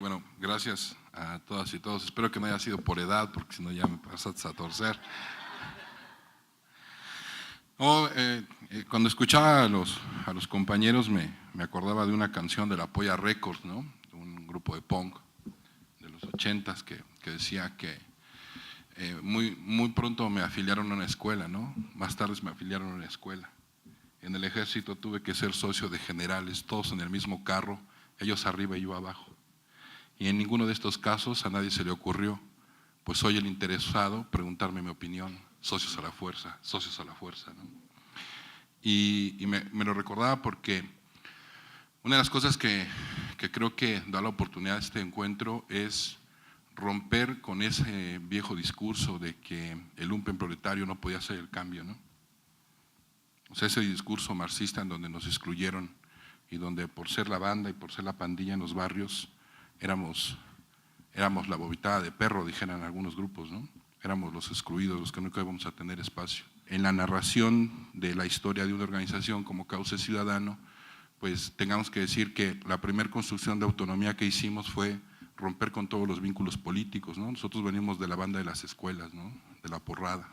Bueno, gracias a todas y todos. Espero que no haya sido por edad, porque si no ya me pasaste a torcer. Cuando escuchaba a los compañeros me acordaba de una canción de la Polla Records, ¿no? De un grupo de punk de los 80s que decía que muy pronto me afiliaron a una escuela, ¿no? Más tarde me afiliaron a una escuela. En el ejército tuve que ser socio de generales, todos en el mismo carro, ellos arriba y yo abajo. Y en ninguno de estos casos a nadie se le ocurrió, pues soy el interesado, preguntarme mi opinión, socios a la fuerza, ¿no? Y me lo recordaba porque una de las cosas que creo que da la oportunidad de este encuentro es romper con ese viejo discurso de que el lumpen proletario no podía hacer el cambio, ¿no? O sea, ese discurso marxista en donde nos excluyeron y donde por ser la banda y por ser la pandilla en los barrios éramos la bovitada de perro, dijeran algunos grupos, ¿no? Éramos los excluidos, los que nunca íbamos a tener espacio. En la narración de la historia de una organización como Cauce Ciudadano, pues tengamos que decir que la primera construcción de autonomía que hicimos fue romper con todos los vínculos políticos, ¿no? Nosotros venimos de la banda de las escuelas, ¿no? De la porrada,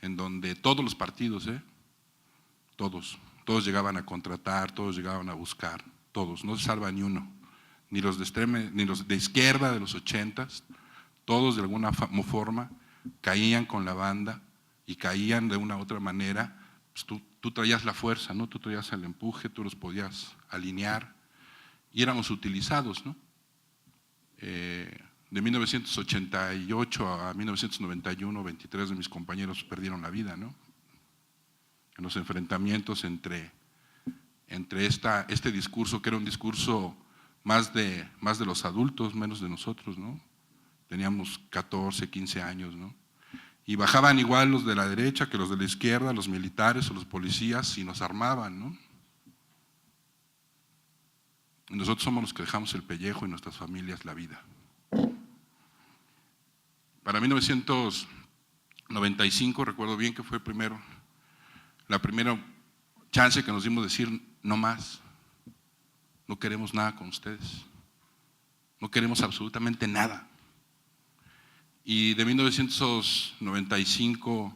en donde todos los partidos, todos llegaban a contratar, todos llegaban a buscar, todos, no se salva ni uno. Ni los de izquierda de los 80s, todos de alguna forma caían con la banda y caían de una u otra manera. Pues tú traías la fuerza, ¿no? Tú traías el empuje, tú los podías alinear y éramos utilizados, ¿no? De 1988 a 1991, 23 de mis compañeros perdieron la vida, ¿no? En los enfrentamientos entre este discurso, que era un discurso más de los adultos, menos de nosotros, ¿no? Teníamos 14, 15 años, ¿no? Y bajaban igual los de la derecha que los de la izquierda, los militares o los policías, y nos armaban, ¿no? Y nosotros somos los que dejamos el pellejo y nuestras familias la vida. Para 1995, recuerdo bien que fue la primera chance que nos dimos de decir no más. No queremos nada con ustedes, no queremos absolutamente nada. Y de 1995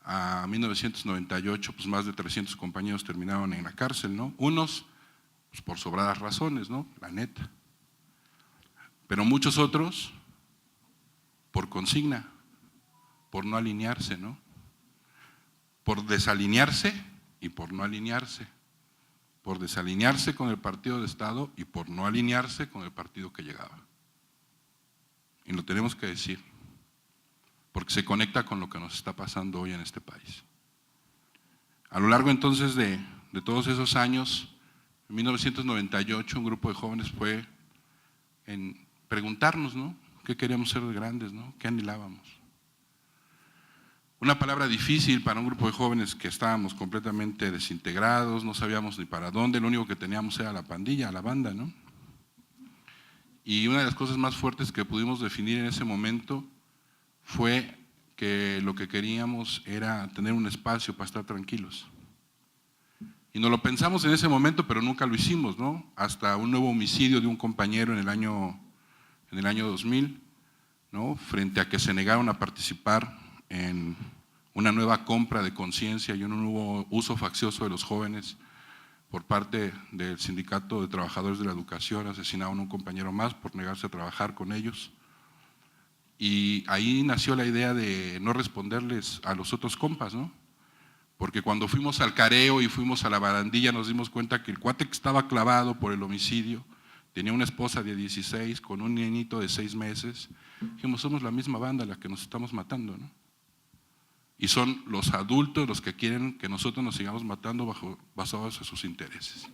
a 1998, pues más de 300 compañeros terminaron en la cárcel, ¿no? Unos, pues por sobradas razones, ¿no? La neta. Pero muchos otros, por consigna, por no alinearse, ¿no? Por desalinearse y por no alinearse. Por desalinearse con el partido de Estado y por no alinearse con el partido que llegaba. Y lo tenemos que decir, porque se conecta con lo que nos está pasando hoy en este país. A lo largo entonces de todos esos años, en 1998 un grupo de jóvenes fue en preguntarnos, ¿no? ¿Qué queríamos ser de grandes, ¿no? ¿Qué anhelábamos? Una palabra difícil para un grupo de jóvenes que estábamos completamente desintegrados, no sabíamos ni para dónde, lo único que teníamos era la pandilla, la banda, ¿no? Y una de las cosas más fuertes que pudimos definir en ese momento fue que lo que queríamos era tener un espacio para estar tranquilos. Y nos lo pensamos en ese momento, pero nunca lo hicimos, ¿no? Hasta un nuevo homicidio de un compañero en el año 2000, ¿no? Frente a que se negaron a participar en una nueva compra de conciencia y un nuevo uso faccioso de los jóvenes por parte del Sindicato de Trabajadores de la Educación. Asesinaron a un compañero más por negarse a trabajar con ellos. Y ahí nació la idea de no responderles a los otros compas, ¿no? Porque cuando fuimos al careo y fuimos a la barandilla nos dimos cuenta que el cuate que estaba clavado por el homicidio tenía una esposa de 16 con un niñito de 6 meses. Dijimos, somos la misma banda la que nos estamos matando, ¿no? Y son los adultos los que quieren que nosotros nos sigamos matando basados en sus intereses.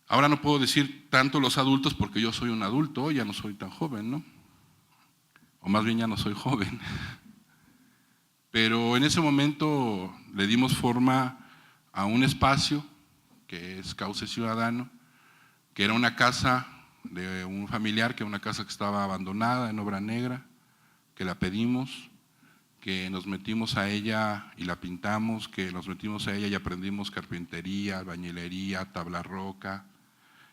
Ahora no puedo decir tanto los adultos porque yo soy un adulto, ya no soy tan joven, ¿no? O más bien ya no soy joven. Pero en ese momento le dimos forma a un espacio que es Cauce Ciudadano, que era una casa de un familiar, que era una casa que estaba abandonada en obra negra, que la pedimos, que nos metimos a ella y la pintamos, que nos metimos a ella y aprendimos carpintería, albañilería, tabla roca,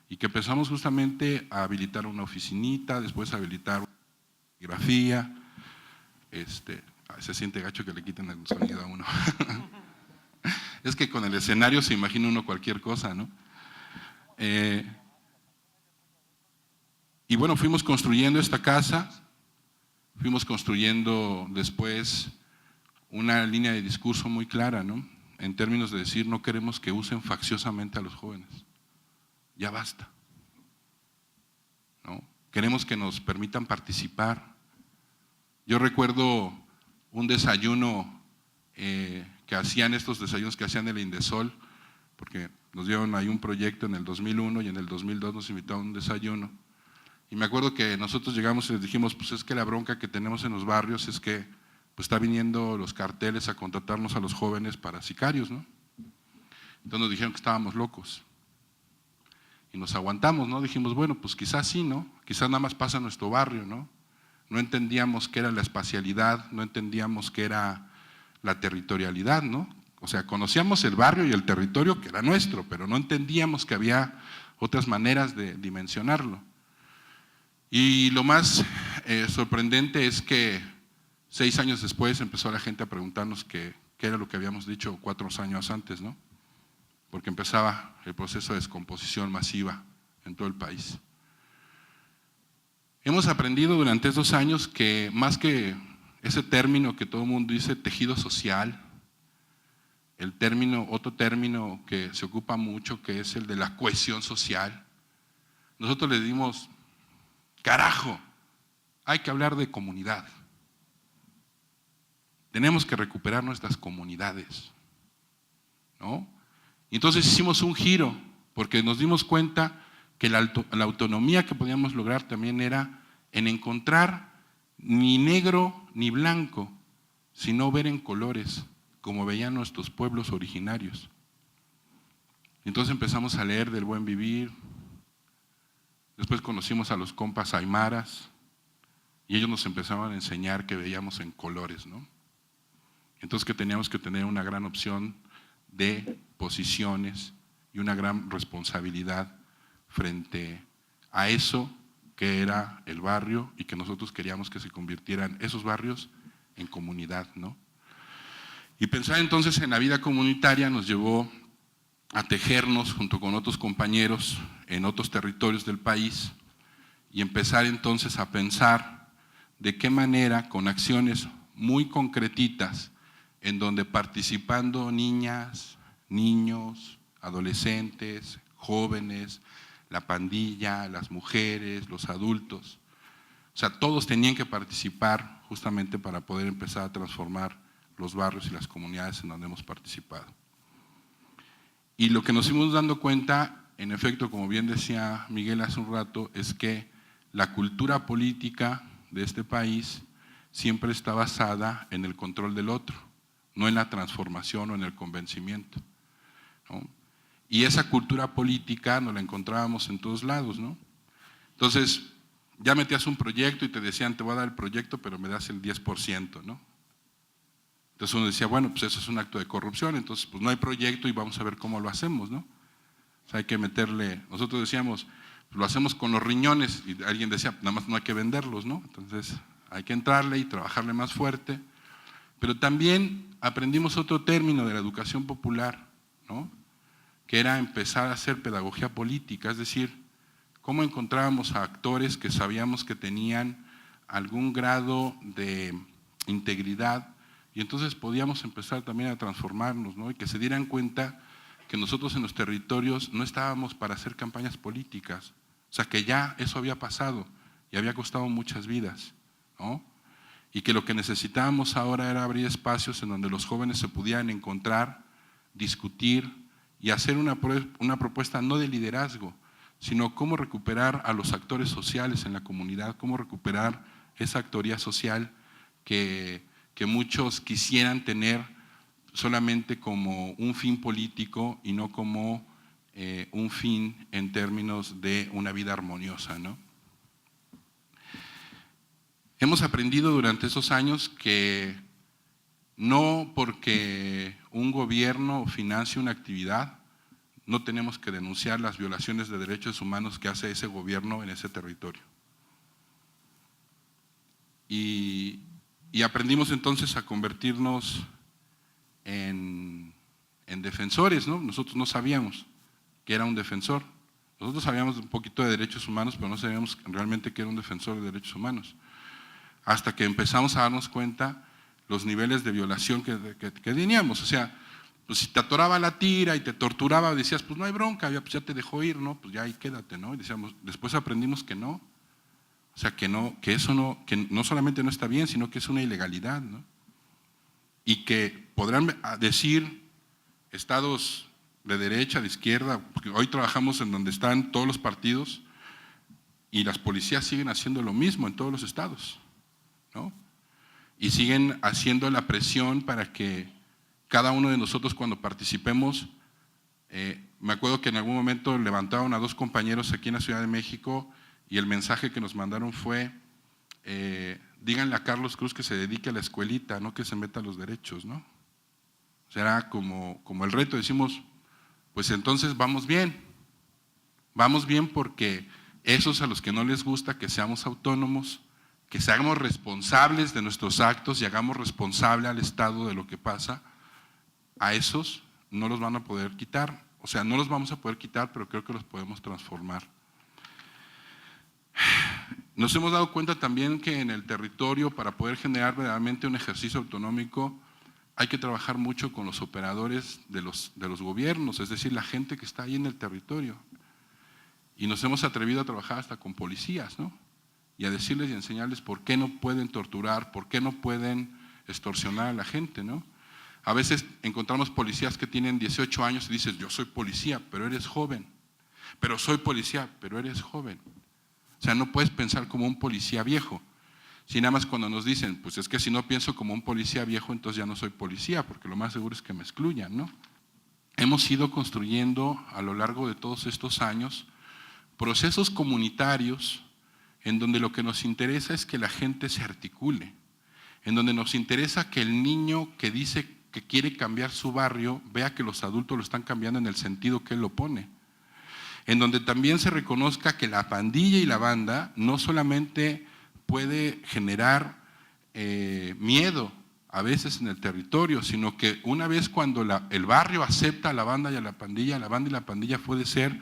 y que empezamos justamente a habilitar una oficinita, después a habilitar una grafía. Se siente gacho que le quiten el sonido a uno. Es que con el escenario se imagina uno cualquier cosa, ¿no? Y bueno, fuimos construyendo esta casa, fuimos construyendo después una línea de discurso muy clara, ¿no? En términos de decir, no queremos que usen facciosamente a los jóvenes, ya basta, ¿no? Queremos que nos permitan participar. Yo recuerdo un desayuno que hacían, estos desayunos que hacían el Indesol, porque nos dieron ahí un proyecto en el 2001 y en el 2002 nos invitaron a un desayuno. Y me acuerdo que nosotros llegamos y les dijimos, pues es que la bronca que tenemos en los barrios es que pues está viniendo los carteles a contratarnos a los jóvenes para sicarios, ¿no? Entonces nos dijeron que estábamos locos. Y nos aguantamos, ¿no? Dijimos, bueno, pues quizás sí, ¿no? Quizás nada más pasa en nuestro barrio, ¿no? No entendíamos qué era la espacialidad, no entendíamos qué era la territorialidad, ¿no? O sea, conocíamos el barrio y el territorio que era nuestro, pero no entendíamos que había otras maneras de dimensionarlo. Y lo más sorprendente es que 6 años después empezó la gente a preguntarnos qué era lo que habíamos dicho 4 años antes, ¿no? Porque empezaba el proceso de descomposición masiva en todo el país. Hemos aprendido durante estos años que más que ese término que todo el mundo dice, tejido social, otro término que se ocupa mucho, que es el de la cohesión social, nosotros le dimos, carajo, hay que hablar de comunidad. Tenemos que recuperar nuestras comunidades, ¿no? Y entonces hicimos un giro, porque nos dimos cuenta que la autonomía que podíamos lograr también era en encontrar ni negro ni blanco, sino ver en colores, como veían nuestros pueblos originarios. Entonces empezamos a leer del buen vivir, después conocimos a los compas aymaras, y ellos nos empezaban a enseñar que veíamos en colores, ¿no? Entonces que teníamos que tener una gran opción de posiciones y una gran responsabilidad frente a eso que era el barrio y que nosotros queríamos que se convirtieran esos barrios en comunidad, ¿no? Y pensar entonces en la vida comunitaria nos llevó a tejernos junto con otros compañeros en otros territorios del país y empezar entonces a pensar de qué manera, con acciones muy concretitas, en donde participando niñas, niños, adolescentes, jóvenes, la pandilla, las mujeres, los adultos, o sea, todos tenían que participar justamente para poder empezar a transformar los barrios y las comunidades en donde hemos participado. Y lo que nos fuimos dando cuenta, en efecto, como bien decía Miguel hace un rato, es que la cultura política de este país siempre está basada en el control del otro, no en la transformación o en el convencimiento, ¿no? Y esa cultura política nos la encontrábamos en todos lados, ¿no? Entonces, ya metías un proyecto y te decían, te voy a dar el proyecto, pero me das el 10%, ¿no? Entonces uno decía, bueno, pues eso es un acto de corrupción, entonces pues no hay proyecto y vamos a ver cómo lo hacemos, ¿no? O sea, hay que meterle, nosotros decíamos, pues lo hacemos con los riñones, y alguien decía, nada más no hay que venderlos, ¿no? Entonces hay que entrarle y trabajarle más fuerte, pero también aprendimos otro término de la educación popular, ¿no? Que era empezar a hacer pedagogía política, es decir, cómo encontrábamos a actores que sabíamos que tenían algún grado de integridad y entonces podíamos empezar también a transformarnos, ¿no? Y que se dieran cuenta que nosotros en los territorios no estábamos para hacer campañas políticas, o sea que ya eso había pasado y había costado muchas vidas, ¿no? Y que lo que necesitábamos ahora era abrir espacios en donde los jóvenes se pudieran encontrar, discutir y hacer una propuesta no de liderazgo, sino cómo recuperar a los actores sociales en la comunidad, cómo recuperar esa actoría social que muchos quisieran tener solamente como un fin político y no como un fin en términos de una vida armoniosa, ¿no? Hemos aprendido durante esos años que no porque un gobierno financie una actividad, no tenemos que denunciar las violaciones de derechos humanos que hace ese gobierno en ese territorio. Y aprendimos entonces a convertirnos en defensores, ¿no? Nosotros no sabíamos que era un defensor. Nosotros sabíamos un poquito de derechos humanos, pero no sabíamos realmente que era un defensor de derechos humanos. Hasta que empezamos a darnos cuenta los niveles de violación que teníamos. O sea, pues si te atoraba la tira y te torturaba, decías, pues no hay bronca, pues ya te dejó ir, ¿no? Pues ya ahí quédate, ¿no? Y decíamos, después aprendimos que no. O sea, que eso no solamente no está bien, sino que es una ilegalidad, ¿no? Y que podrán decir estados de derecha, de izquierda, porque hoy trabajamos en donde están todos los partidos y las policías siguen haciendo lo mismo en todos los estados, ¿no? Y siguen haciendo la presión para que cada uno de nosotros cuando participemos, me acuerdo que en algún momento levantaron a 2 compañeros aquí en la Ciudad de México y el mensaje que nos mandaron fue, díganle a Carlos Cruz que se dedique a la escuelita, no que se meta a los derechos, ¿no? O sea, era como el reto, decimos, pues entonces vamos bien porque esos a los que no les gusta que seamos autónomos, que seamos responsables de nuestros actos y hagamos responsable al Estado de lo que pasa, a esos no los van a poder quitar. O sea, no los vamos a poder quitar, pero creo que los podemos transformar. Nos hemos dado cuenta también que en el territorio, para poder generar verdaderamente un ejercicio autonómico, hay que trabajar mucho con los operadores de los gobiernos, es decir, la gente que está ahí en el territorio. Y nos hemos atrevido a trabajar hasta con policías, ¿no? Y a decirles y enseñarles por qué no pueden torturar, por qué no pueden extorsionar a la gente, ¿no? A veces encontramos policías que tienen 18 años y dices, yo soy policía, pero eres joven. Pero soy policía, pero eres joven. O sea, no puedes pensar como un policía viejo. Si nada más cuando nos dicen, pues es que si no pienso como un policía viejo, entonces ya no soy policía, porque lo más seguro es que me excluyan, ¿no? Hemos ido construyendo a lo largo de todos estos años procesos comunitarios en donde lo que nos interesa es que la gente se articule, en donde nos interesa que el niño que dice que quiere cambiar su barrio vea que los adultos lo están cambiando en el sentido que él lo pone, en donde también se reconozca que la pandilla y la banda no solamente puede generar miedo a veces en el territorio, sino que una vez cuando el barrio acepta a la banda y a la pandilla puede ser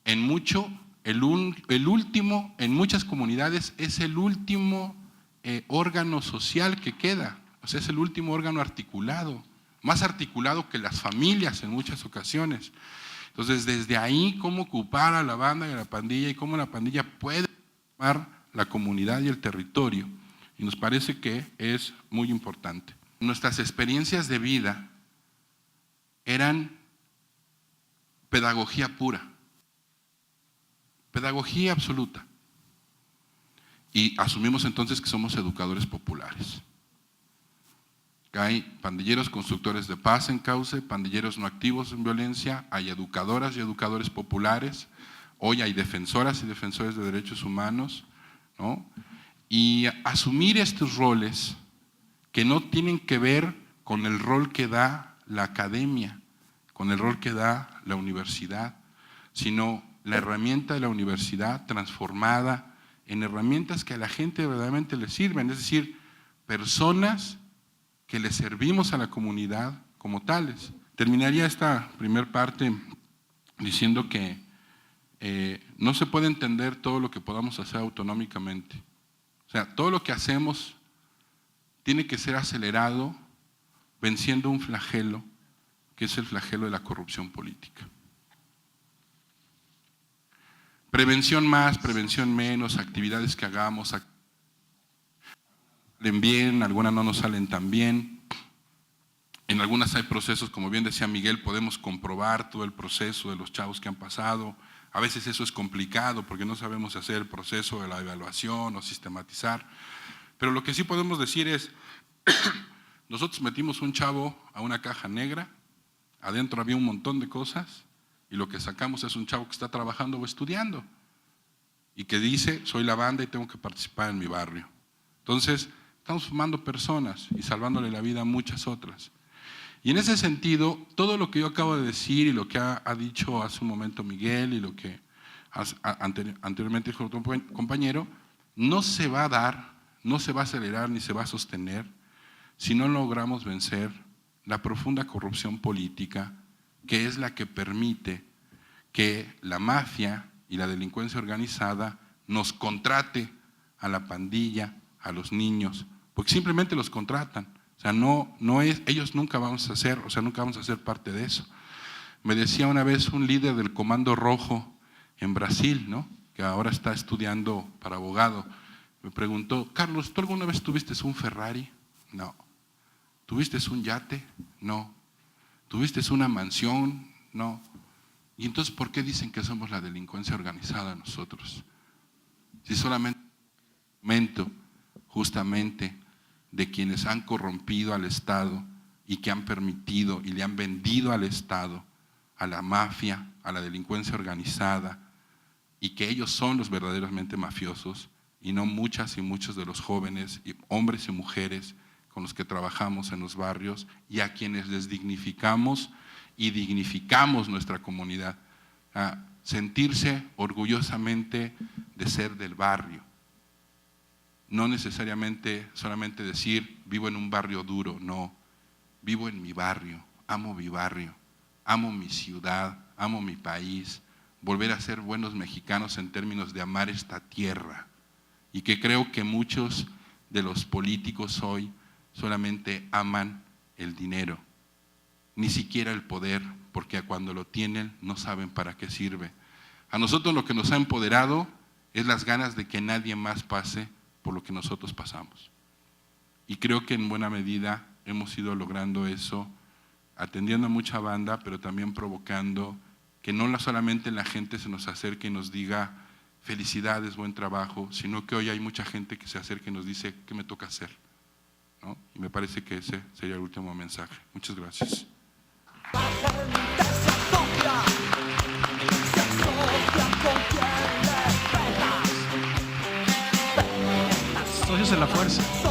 en mucho el último, en muchas comunidades es el último órgano social que queda, o sea, es el último órgano articulado, más articulado que las familias en muchas ocasiones. Entonces, desde ahí, cómo ocupar a la banda y a la pandilla y cómo la pandilla puede formar la comunidad y el territorio. Y nos parece que es muy importante. Nuestras experiencias de vida eran pedagogía pura, pedagogía absoluta. Y asumimos entonces que somos educadores populares. Hay pandilleros constructores de paz en cauce, pandilleros no activos en violencia, hay educadoras y educadores populares, hoy hay defensoras y defensores de derechos humanos, ¿no? Y asumir estos roles que no tienen que ver con el rol que da la academia, con el rol que da la universidad, sino la herramienta de la universidad transformada en herramientas que a la gente verdaderamente le sirven, es decir, personas que le servimos a la comunidad como tales. Terminaría esta primera parte diciendo que no se puede entender todo lo que podamos hacer autonómicamente. O sea, todo lo que hacemos tiene que ser acelerado venciendo un flagelo, que es el flagelo de la corrupción política. Prevención más, prevención menos, actividades que hagamos, salen bien, algunas no nos salen tan bien. En algunas hay procesos, como bien decía Miguel, podemos comprobar todo el proceso de los chavos que han pasado. A veces eso es complicado porque no sabemos hacer el proceso de la evaluación o sistematizar. Pero lo que sí podemos decir es, nosotros metimos un chavo a una caja negra, adentro había un montón de cosas y lo que sacamos es un chavo que está trabajando o estudiando y que dice, soy la banda y tengo que participar en mi barrio. Entonces, estamos formando personas y salvándole la vida a muchas otras. Y en ese sentido, todo lo que yo acabo de decir y lo que ha dicho hace un momento Miguel y lo que anteriormente dijo otro compañero, no se va a dar, no se va a acelerar ni se va a sostener si no logramos vencer la profunda corrupción política, que es la que permite que la mafia y la delincuencia organizada nos contrate a la pandilla, a los niños, porque simplemente los contratan. O sea, ellos nunca vamos a ser parte de eso. Me decía una vez un líder del Comando Rojo en Brasil, ¿no?, que ahora está estudiando para abogado, me preguntó: Carlos, ¿tú alguna vez tuviste un Ferrari? No. ¿Tuviste un yate? No. ¿Tuviste una mansión? No. ¿Y entonces por qué dicen que somos la delincuencia organizada nosotros? Si solamente momento justamente de quienes han corrompido al Estado y que han permitido y le han vendido al Estado, a la mafia, a la delincuencia organizada, y que ellos son los verdaderamente mafiosos y no muchas y muchos de los jóvenes, hombres y mujeres con los que trabajamos en los barrios y a quienes les dignificamos y dignificamos nuestra comunidad. A sentirse orgullosamente de ser del barrio. No necesariamente solamente decir vivo en un barrio duro, no. Vivo en mi barrio, amo mi ciudad, amo mi país. Volver a ser buenos mexicanos en términos de amar esta tierra. Y que creo que muchos de los políticos hoy solamente aman el dinero, ni siquiera el poder, porque cuando lo tienen no saben para qué sirve. A nosotros lo que nos ha empoderado es las ganas de que nadie más pase por lo que nosotros pasamos. Y creo que en buena medida hemos ido logrando eso, atendiendo a mucha banda, pero también provocando que no solamente la gente se nos acerque y nos diga felicidades, buen trabajo, sino que hoy hay mucha gente que se acerca y nos dice ¿qué me toca hacer? ¿No? Y me parece que ese sería el último mensaje. Muchas gracias. Socios en la fuerza.